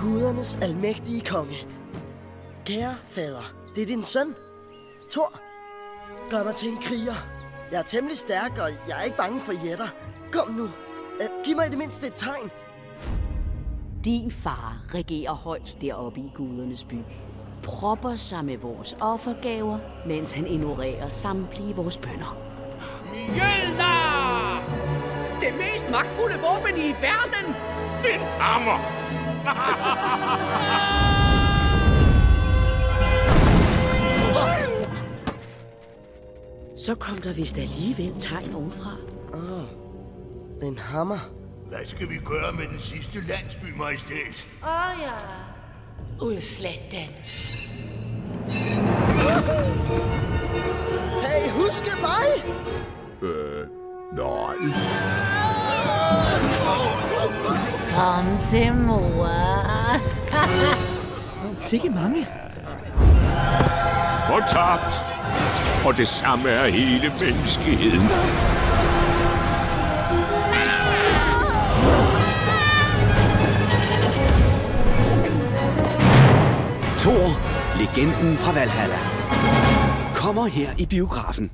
Gudernes almægtige konge. Kære fader, det er din søn, Thor. Gør mig til en kriger. Jeg er temmelig stærk, og jeg er ikke bange for jætter. Kom nu. Giv mig i det mindste et tegn. Din far regerer højt deroppe i gudernes by. Propper sig med vores offergaver, mens han ignorerer samtlige vores bønner. Mjølner! Det mest magtfulde våben i verden! En hammer! Så kom der vist alligevel tegn ovenfra. En hammer. Hvad skal vi gøre med den sidste landsby, majestæt? Ja. Udslet den. Hey, huske mig! Nej. Kom til mor. Sikke mange. Fortabt. Og det samme er hele menneskeheden. Thor, legenden fra Valhalla, kommer her i biografen.